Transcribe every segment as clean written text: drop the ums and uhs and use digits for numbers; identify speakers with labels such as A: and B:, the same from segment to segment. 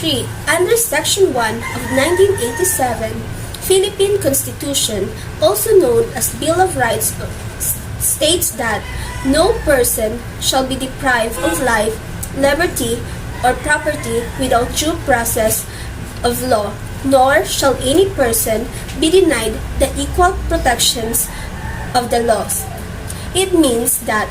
A: 3. Under Section 1 of 1987 Philippine Constitution, also known as Bill of Rights, states that no person shall be deprived of life, liberty, or property without due process of law, nor shall any person be denied the equal protections of the laws. It means that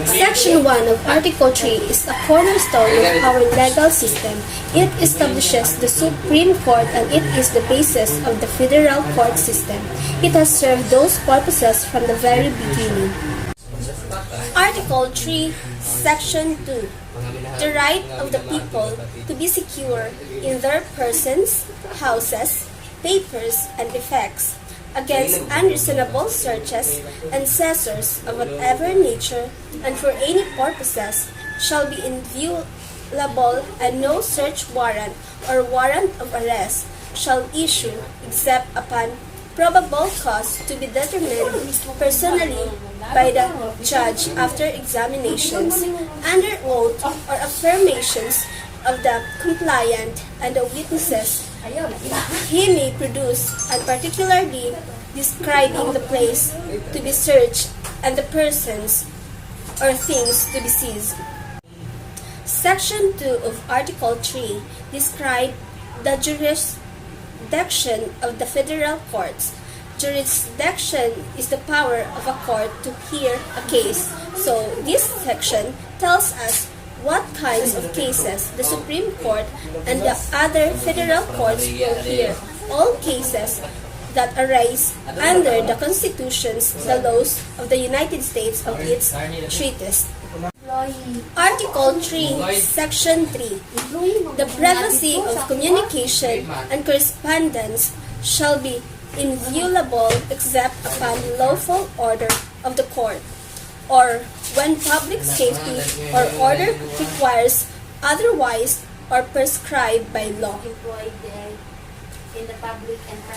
A: Section 1 of Article 3 is a cornerstone of our legal system. It establishes the Supreme Court and it is the basis of the federal court system. It has served those purposes from the very beginning. Article 3, Section 2. The right of the people to be secure in their persons, houses, papers, and effects against unreasonable searches and seizures of whatever nature and for any purposes shall be inviolable, and no search warrant or warrant of arrest shall issue except upon probable cause to be determined personally by the judge after examinations, under oath or affirmations of the compliant and the witnesses he may produce, and particularly describing the place to be searched and the persons or things to be seized. Section 2 of Article 3 describes the jurisdiction of the federal courts. Jurisdiction is the power of a court to hear a case. So this section tells us what kinds of cases the Supreme Court and the other federal courts will hear. All cases that arise under the constitutions, the laws of the United States of its treaties. Article 3, Section 3. The privacy of communication and correspondence shall be inviolable except upon lawful order of the court, or when public safety or order requires otherwise or prescribed by law.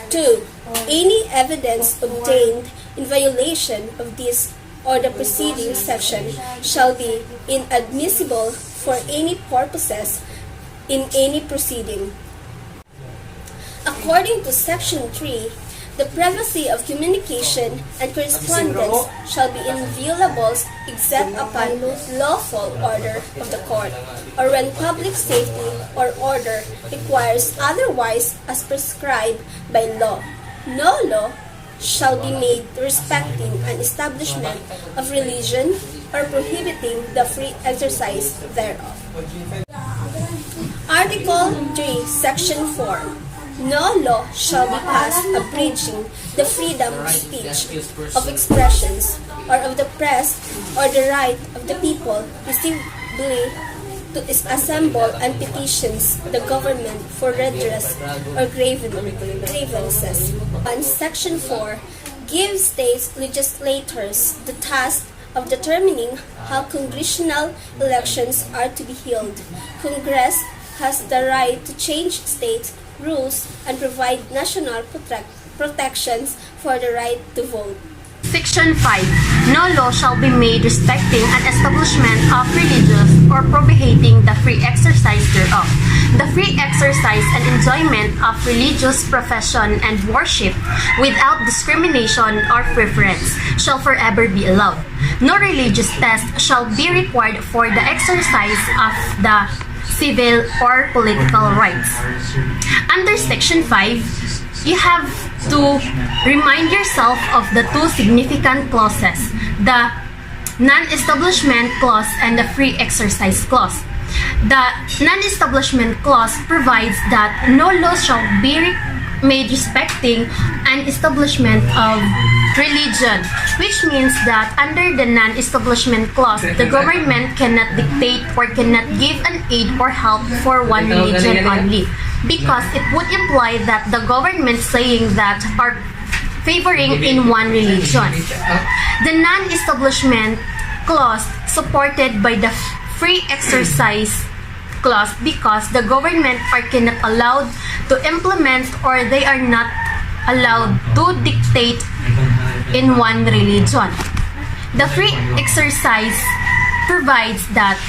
A: 2. Any evidence obtained in violation of this or the preceding section shall be inadmissible for any purposes in any proceeding. According to Section 3, the privacy of communication and correspondence shall be inviolable except upon lawful order of the court, or when public safety or order requires otherwise as prescribed by law. No law shall be made respecting an establishment of religion or prohibiting the free exercise thereof. Article 3, Section 4. No law shall be passed abridging the freedom of speech, of expressions, or of the press, or the right of the people peaceably to assemble and petitions the government for redress or grievances. And Section 4 gives state legislators the task of determining how congressional elections are to be held. Congress has the right to change state rules and provide national protections for the right to vote.
B: Section 5. No law shall be made respecting an establishment of religious or prohibiting the free exercise thereof. The free exercise and enjoyment of religious profession and worship without discrimination or preference shall forever be allowed. No religious test shall be required for the exercise of the civil or political rights. Under Section 5, you have to remind yourself of the two significant clauses, the non-establishment clause and the free exercise clause. The non-establishment clause provides that no law shall be made respecting an establishment of religion, which means that under the non-establishment clause, the government cannot dictate or cannot give an aid or help for one religion only, because it would imply that the government saying that are favoring in one religion. The non-establishment clause supported by the free exercise clause because the government are cannot allowed to implement or they are not allowed to dictate in one religion. The free exercise provides that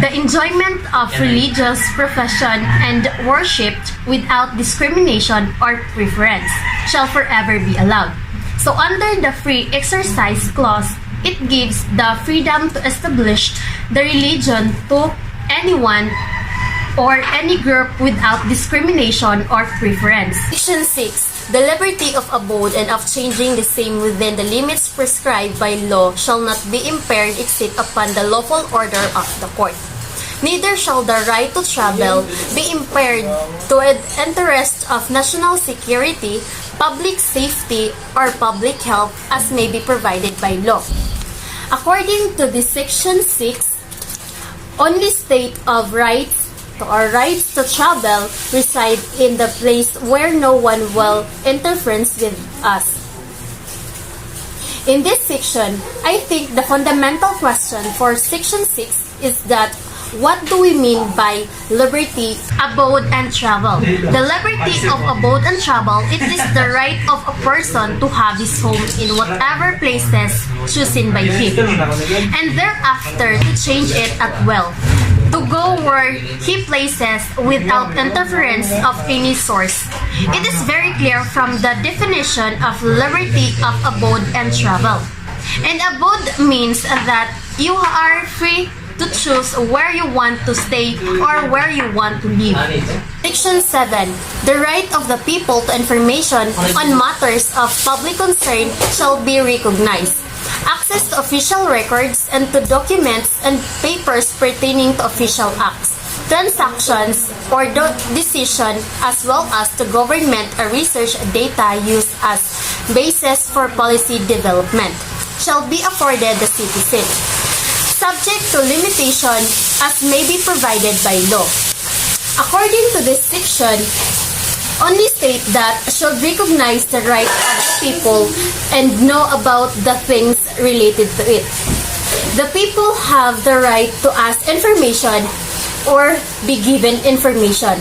B: the enjoyment of religious profession and worship without discrimination or preference shall forever be allowed. So under the Free Exercise Clause, it gives the freedom to establish the religion to anyone or any group without discrimination or preference.
C: Section 6. The liberty of abode and of changing the same within the limits prescribed by law shall not be impaired except upon the lawful order of the court. Neither shall the right to travel be impaired to the interest of national security, public safety, or public health as may be provided by law. According to the Section 6, only state of rights or rights to travel reside in the place where no one will interfere with us. In this section, I think the fundamental question for Section 6 is that what do we mean by liberty,
B: Abode and travel. The liberty of abode and travel, it is the right of a person to have his home in whatever places chosen by him, and thereafter to change it at will, to go where he places without interference of any source. It is very clear from the definition of liberty of abode and travel. And abode means that you are free to choose where you want to stay or where you want to live.
C: Section 7. The right of the people to information on matters of public concern shall be recognized. Access to official records and to documents and papers pertaining to official acts, transactions, or decision, as well as to government or research data used as basis for policy development, shall be afforded the citizen, subject to limitation as may be provided by law. According to this section, only state that should recognize the right of the people and know about the things related to it. The people have the right to ask information or be given information,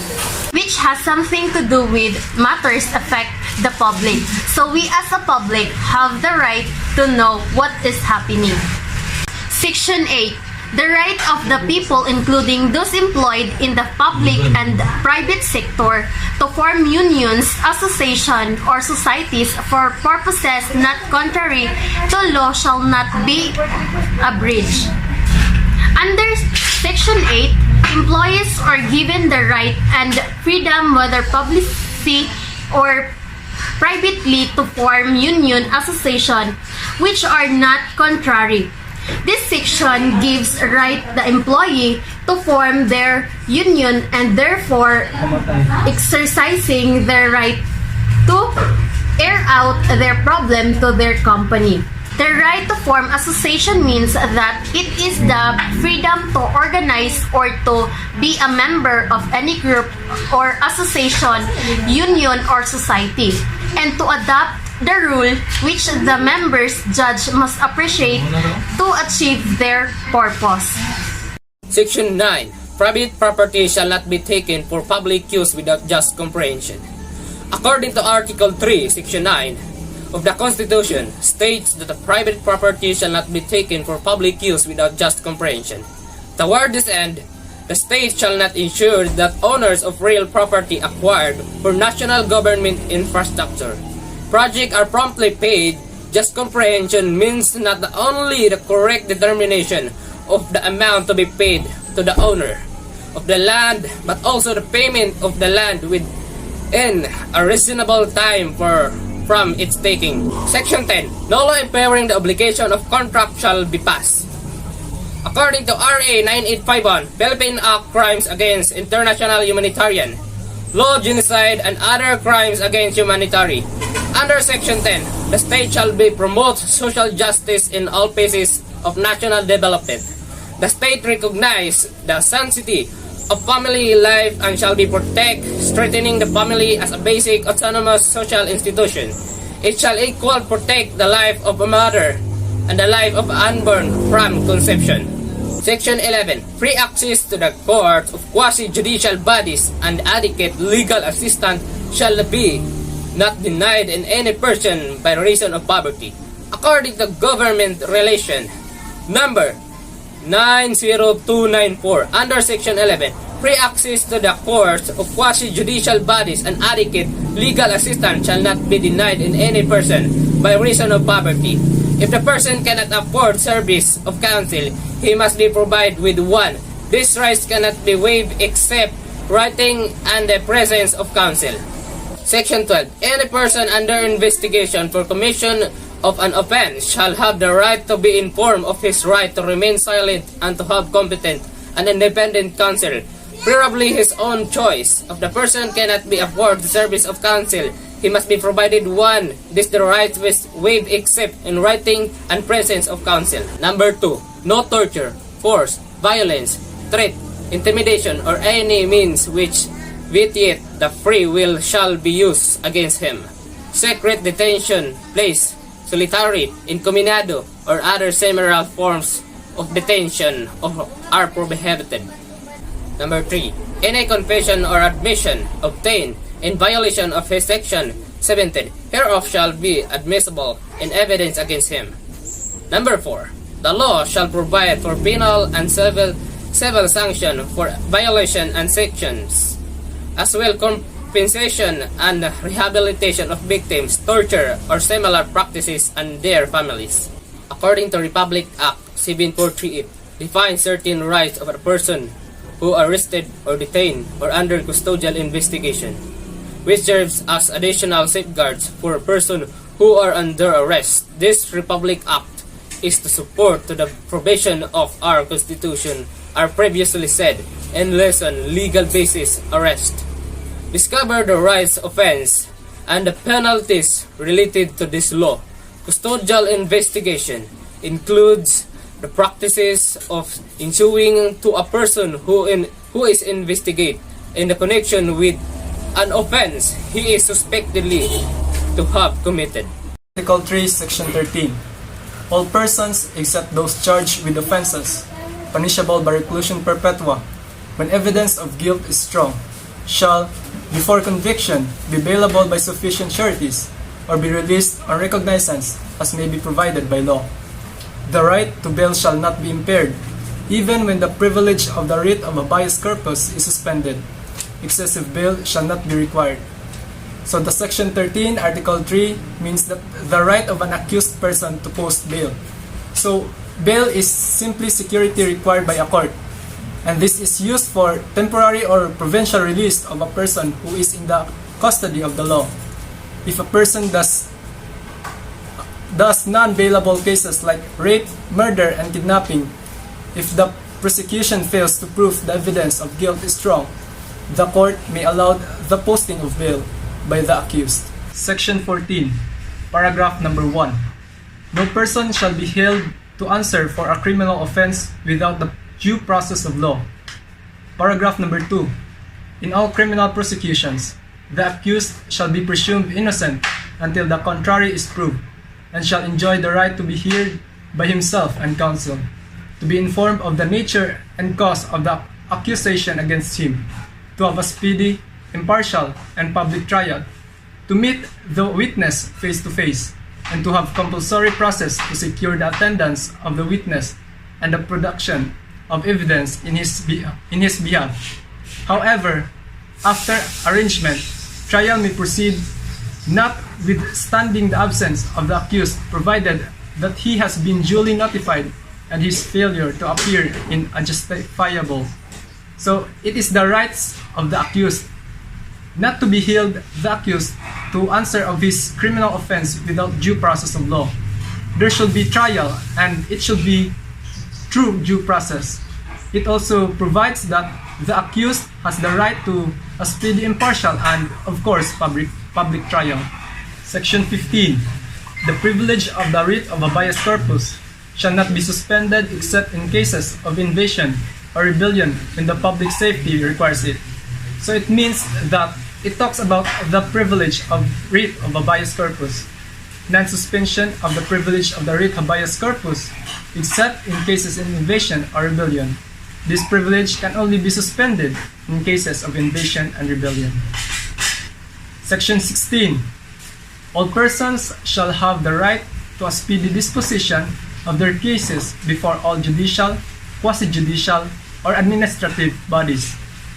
B: which has something to do with matters affect the public. So we as a public have the right to know what is happening. Section 8. The right of the people, including those employed in the public and private sector, to form unions, associations, or societies for purposes not contrary to law shall not be abridged. Under Section 8, employees are given the right and freedom, whether publicly or privately, to form union association which are not contrary. This section gives right the employee to form their union and therefore exercising their right to air out their problem to their company. The right to form association means that it is the freedom to organize or to be a member of any group or association, union, or society, and to adopt the rule which the members judge must appreciate to achieve their purpose.
D: Section 9. Private property shall not be taken for public use without just comprehension. According to Article 3, Section 9 of the Constitution, states that the private property shall not be taken for public use without just comprehension. Toward this end, the state shall not ensure that owners of real property acquired for national government infrastructure projects are promptly paid. Just comprehension means not only the correct determination of the amount to be paid to the owner of the land, but also the payment of the land within a reasonable time from its taking. Section 10. No law impairing the obligation of contract shall be passed. According to RA 9851, Philippine Act, crimes against international humanitarian law, genocide, and other crimes against humanity. Under Section 10, the state shall be promote social justice in all phases of national development. The state recognize the sanctity of family life and shall be protect, strengthening the family as a basic autonomous social institution. It shall equal protect the life of a mother and the life of unborn from conception. Section 11. Free access to the court of quasi-judicial bodies and adequate legal assistance shall be not denied in any person by reason of poverty. According to Government Relation Number 90294. Under Section 11, free access to the courts of quasi-judicial bodies and adequate legal assistance shall not be denied in any person by reason of poverty. If the person cannot afford service of counsel, he must be provided with one. These rights cannot be waived except writing and the presence of counsel. Section 12. Any person under investigation for commission of an offense shall have the right to be informed of his right to remain silent and to have competent and independent counsel, preferably his own choice. If the person cannot be afforded the service of counsel, he must be provided one. This the right was waived except in writing and presence of counsel. Number 2. No torture, force, violence, threat, intimidation, or any means which vitiate the free will shall be used against him. Secret detention, place, solitary, incominado, or other similar forms of detention are prohibited. Number 3. Any confession or admission obtained in violation of his section 17 hereof shall be admissible in evidence against him. Number 4. The law shall provide for penal and civil sanction for violation and sections, as well compensation and rehabilitation of victims, torture, or similar practices and their families. According to Republic Act 7438, defines certain rights of a person who arrested or detained or under custodial investigation, which serves as additional safeguards for a person who are under arrest. This Republic Act is to support to the provision of our Constitution, are previously said, and lessen legal basis arrest. Discover the rights offense and the penalties related to this law. Custodial investigation includes the practices of ensuing to a person who is investigated in the connection with an offense he is suspectedly to have committed.
E: Article 3, Section 13. All persons except those charged with offenses punishable by reclusion perpetua, when evidence of guilt is strong, shall, before conviction, be bailable by sufficient sureties, or be released on recognizance as may be provided by law. The right to bail shall not be impaired, even when the privilege of the writ of habeas corpus is suspended. Excessive bail shall not be required. So the Section 13, Article 3 means that the right of an accused person to post bail. So bail is simply security required by a court, and this is used for temporary or provincial release of a person who is in the custody of the law. If a person does non-bailable cases like rape, murder, and kidnapping, if the prosecution fails to prove the evidence of guilt is strong, the court may allow the posting of bail by the accused. Section 14, paragraph number 1. No person shall be held to answer for a criminal offense without the due process of law. Paragraph number 2. In all criminal prosecutions, the accused shall be presumed innocent until the contrary is proved, and shall enjoy the right to be heard by himself and counsel, to be informed of the nature and cause of the accusation against him, to have a speedy, impartial, and public trial, to meet the witness face to face, and to have compulsory process to secure the attendance of the witness and the production of evidence in his behalf. However, after arrangement, trial may proceed notwithstanding the absence of the accused, provided that he has been duly notified and his failure to appear in unjustifiable. So it is the rights of the accused not to be held the accused to answer of his criminal offense without due process of law. There should be trial, and it should be through due process. It also provides that the accused has the right to a speedy, impartial, and of course public trial. Section 15. The privilege of the writ of habeas corpus shall not be suspended except in cases of invasion or rebellion when the public safety requires it. So it means that it talks about the privilege of writ of habeas corpus, non-suspension of the privilege of the writ habeas corpus, except in cases of invasion or rebellion. This privilege can only be suspended in cases of invasion and rebellion. Section 16. All persons shall have the right to a speedy disposition of their cases before all judicial, quasi-judicial or administrative bodies.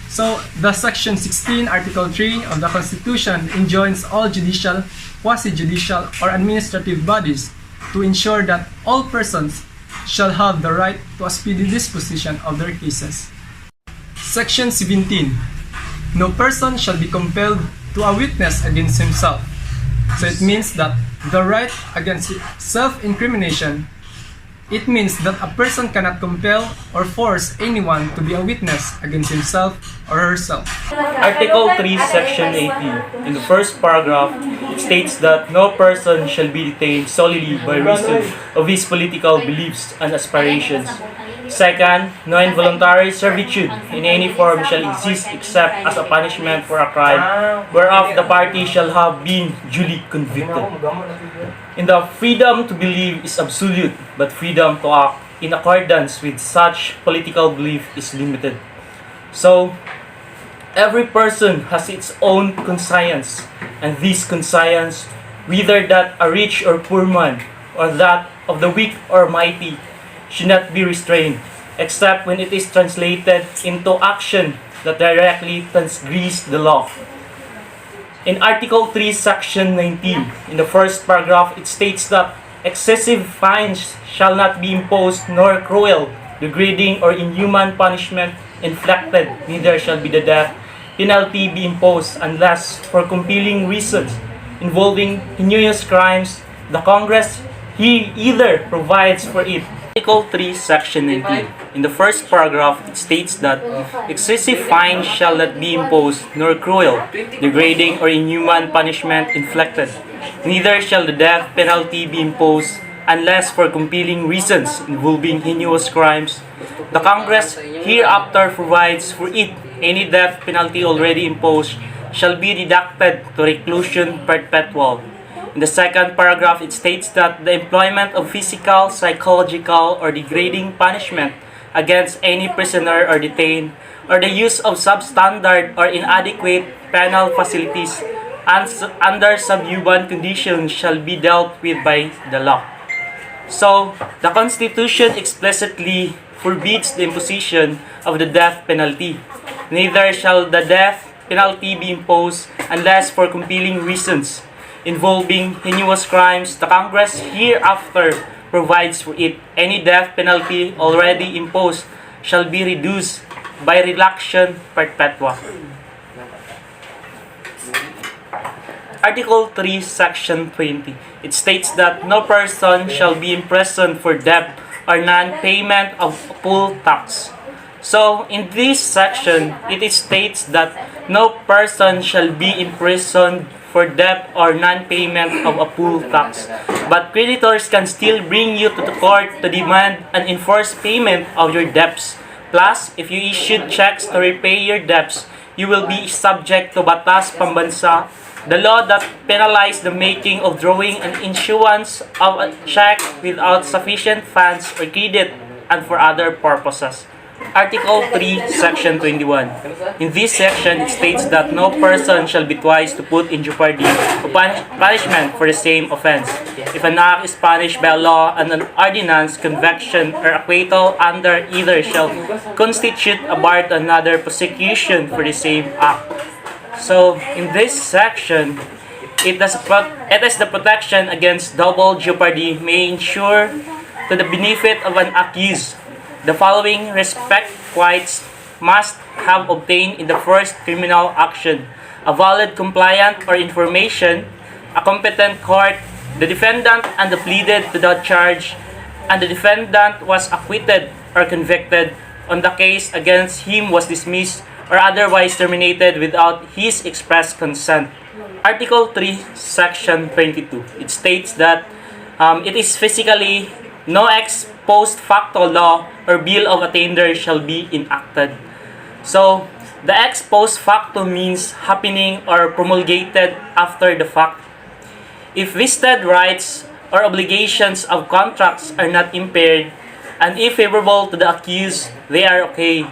E: So, the Section 16, Article 3 of the Constitution enjoins all judicial, quasi-judicial, or administrative bodies to ensure that all persons shall have the right to a speedy disposition of their cases. Section 17. No person shall be compelled to a witness against himself. So it means that the right against self-incrimination, it means that a person cannot compel or force anyone to be a witness against himself or herself.
F: Article 3, Section 18. In the first paragraph, it states that no person shall be detained solely by reason of his political beliefs and aspirations. Second, no involuntary servitude in any form shall exist except as a punishment for a crime whereof the party shall have been duly convicted. In the freedom to believe is absolute, but freedom to act in accordance with such political belief is limited. So, every person has its own conscience, and this conscience, whether that a rich or poor man, or that of the weak or mighty, should not be restrained, except when it is translated into action that directly transgress the law. In Article 3, Section 19, in the first paragraph, it states that excessive fines shall not be imposed, nor cruel, degrading, or inhuman punishment inflicted, neither shall be the death penalty be imposed unless for compelling reasons involving heinous crimes, the Congress either provides for it. Article 3, Section 19. In the first paragraph, it states that excessive fines shall not be imposed, nor cruel, degrading, or inhuman punishment inflicted. Neither shall the death penalty be imposed unless for compelling reasons involving heinous crimes. The Congress hereafter provides for it. Any death penalty already imposed shall be deducted to reclusion perpetual. In the second paragraph, it states that the employment of physical, psychological, or degrading punishment against any prisoner or detained, or the use of substandard or inadequate penal facilities under subhuman conditions shall be dealt with by the law. So, the Constitution explicitly forbids the imposition of the death penalty. Neither shall the death penalty be imposed unless for compelling reasons involving heinous crimes. The Congress hereafter provides for it. Any death penalty already imposed shall be reduced by relaxation perpetua. Article 3, Section 20. It states that no person shall be imprisoned for debt or non-payment of poll tax. So, in this section, it states that no person shall be imprisoned for debt or non-payment of a poll tax. But creditors can still bring you to the court to demand and enforce payment of your debts. Plus, if you issued checks to repay your debts, you will be subject to Batas Pambansa, the law that penalizes the making of drawing and issuance of a check without sufficient funds or credit and for other purposes. Article 3, Section 21. In this section, it states that no person shall be twice to put in jeopardy of punishment for the same offense. If an act is punished by a law and an ordinance, conviction, or acquittal under either shall constitute a bar to another prosecution for the same act. So, in this section, it is the protection against double jeopardy may ensure to the benefit of an accused. The following requisites must have obtained in the first criminal action: a valid complaint or information, a competent court, the defendant and the pleaded to the charge, and the defendant was acquitted or convicted on the case against him was dismissed or otherwise terminated without his express consent. Article 3, Section 22. It states that it is physically no ex post facto law or bill of attainder shall be enacted. So, the ex post facto means happening or promulgated after the fact. If vested rights or obligations of contracts are not impaired, and if favorable to the accused, they are okay.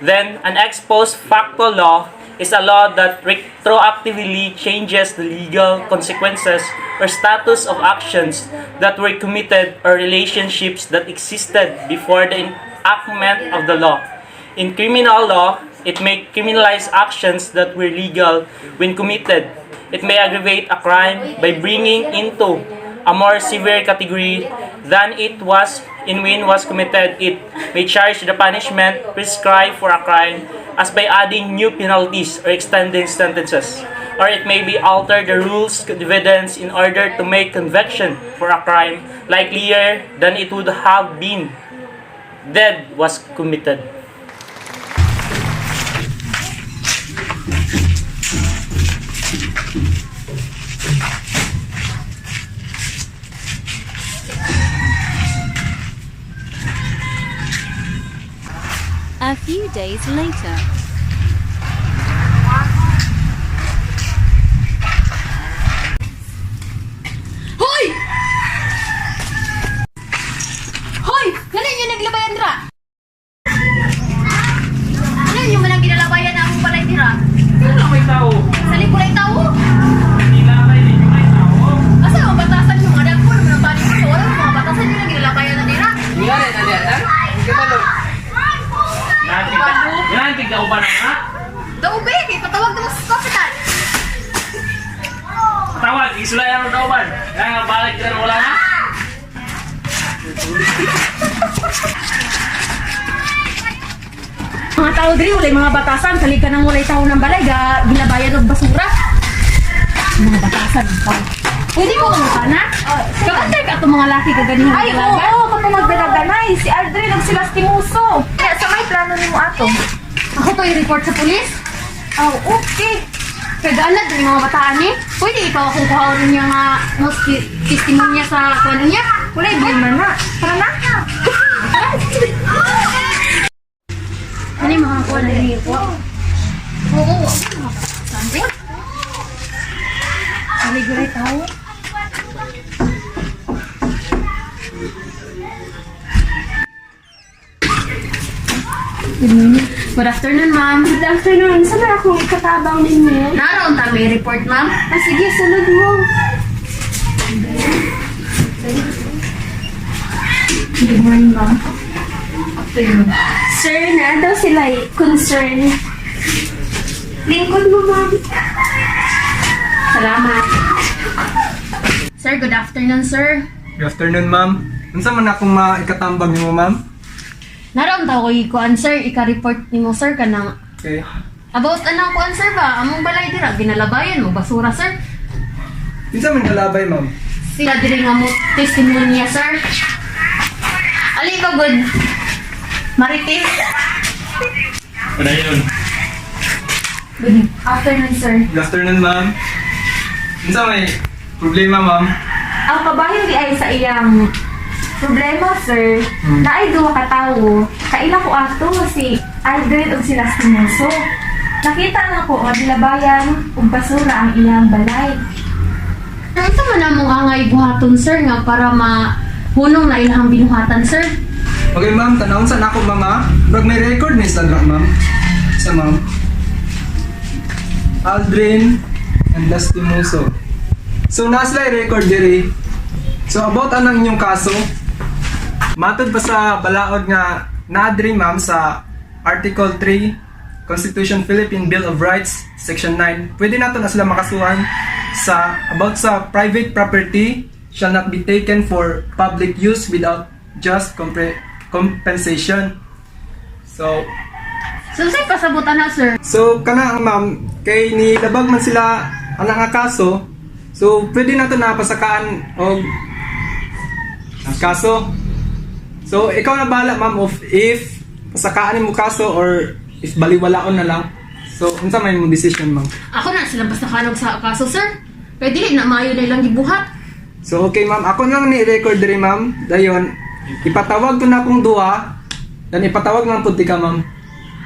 F: Then, an ex post facto law is a law that retroactively changes the legal consequences or status of actions that were committed or relationships that existed before the enactment of the law. In criminal law, it may criminalize actions that were legal when committed. It may aggravate a crime by bringing into a more severe category than it was in when was committed. It may charge the punishment prescribed for a crime as by adding new penalties or extending sentences. Or it may be alter the rules of evidence in order to make conviction for a crime likelier than it would have been dead was committed.
G: A few days later.
C: Hoy! Hoy! Ganun yung naglabayan dira. Ano yung malang ginalabayan na akong balay dira?
E: Wala may tao.
C: Sa likulay tao?
E: Hindi lamay din yung may tao.
C: Asa ang batasan yung anak ko? Naman ang bali ko. So, wala mga batasan yung naglabayan na dira.
E: Nantig daw ba na nga?
C: Daube, kay patawag na sa hospital.
E: Tawag, isulay ang daw ba? Kaya balik dyan wala na?
B: Mga tao diri walay mga batasan salig ka nang walay tao ng balay gilabayan og basura. Mga batasan pa. Pwede mo kung na? Kapantay ka itong mga laki kaganihan
H: Ay, oo, kapag magdalaganay, si Aldrin ang sila stimuso. Kaya sa may plano ni mo ato.
B: Ako to i-report sa pulis.
H: Oh, okay.
B: Kagana din yung mga bataan eh. Pwede ikaw akong kuhaonin niya nga testimonya sa kuwan niya.
H: Wala, blame na. Tara na.
B: Ano yung mga kuwan na niya po? Oo. Saan po? Salig-alay tao. Good afternoon, ma'am.
H: Good afternoon. Saan na akong ikatabang ninyo?
B: Naroon ta may report, ma'am.
H: Ah, sige, sunod mo.
B: Good morning, ma'am.
H: Sir, na daw sila concern. Lingkod mo, ma'am.
B: Salamat. Sir, good afternoon, sir.
E: Good afternoon, ma'am. Unsa man akong maikatambag nimo, ma'am?
B: Naroon ta ko ikuan, sir. Ika-report nimo, sir, kanang
E: Okay.
B: about anang kuan, sir ba? Among balay dira ginalabayan mo basura, sir.
E: Unsa man kalabay, ma'am?
B: Sila diri nga mo testimonya, sir. Ali ba good? Marites.
F: Ano yun?
B: Good afternoon, sir.
E: Good afternoon, ma'am. Unsa may problema, ma'am?
H: Ang kabahin di ay sa iyang problema, sir. Na ay duwa ka tawo. Kaila ko ato si Aldrin o sila stimuso. Nakita na ko nga dilabayan ug basura ang iyang balay.
B: Ano man namong angay buhaton, sir, nga para mahunong na ilahang binuhatan, sir?
E: Okay, ma'am. Tanawon sa nako, ma'am, ha? Brag may record ni sa ma'am. Sa ma'am. Aldrin and Lastimoso. So, nasa record diri. So, about anang inyong kaso, matod pa sa balaod nga naadri, ma'am, sa Article 3, Constitution Philippine Bill of Rights, Section 9. Pwede nato na sila makasuhan sa about sa private property shall not be taken for public use without just compensation. So,
B: Say pasabutan na, sir.
E: kana ma'am, kay nilabag man sila anang nga kaso, so pwede nato na pasakaan og kaso. So ikaw na bahala, ma'am, of if pasakaan mo kaso or if baliwalaon na lang. So unsa may mo decision, ma'am?
B: Ako na silang basta kanog sa kaso, sir. Kaya dili na maayo na ilang gibuhat.
E: So okay, ma'am, ako nang ni-record diri, ma'am. Dayon ipatawag ko na akong duha, dan ipatawag man pud ka, ma'am.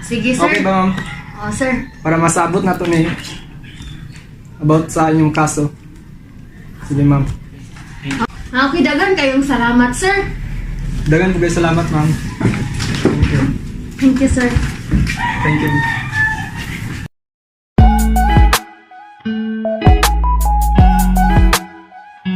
B: Sige, sir.
E: Okay ba, ma'am?
B: Oh, sir.
E: Para masabot na to ni about sa inyong kaso. Sige, ma'am.
B: Okay, dagan kayong salamat, sir.
E: Dagan po kayo salamat, ma'am. Thank you.
B: Thank you, sir.
E: Thank you.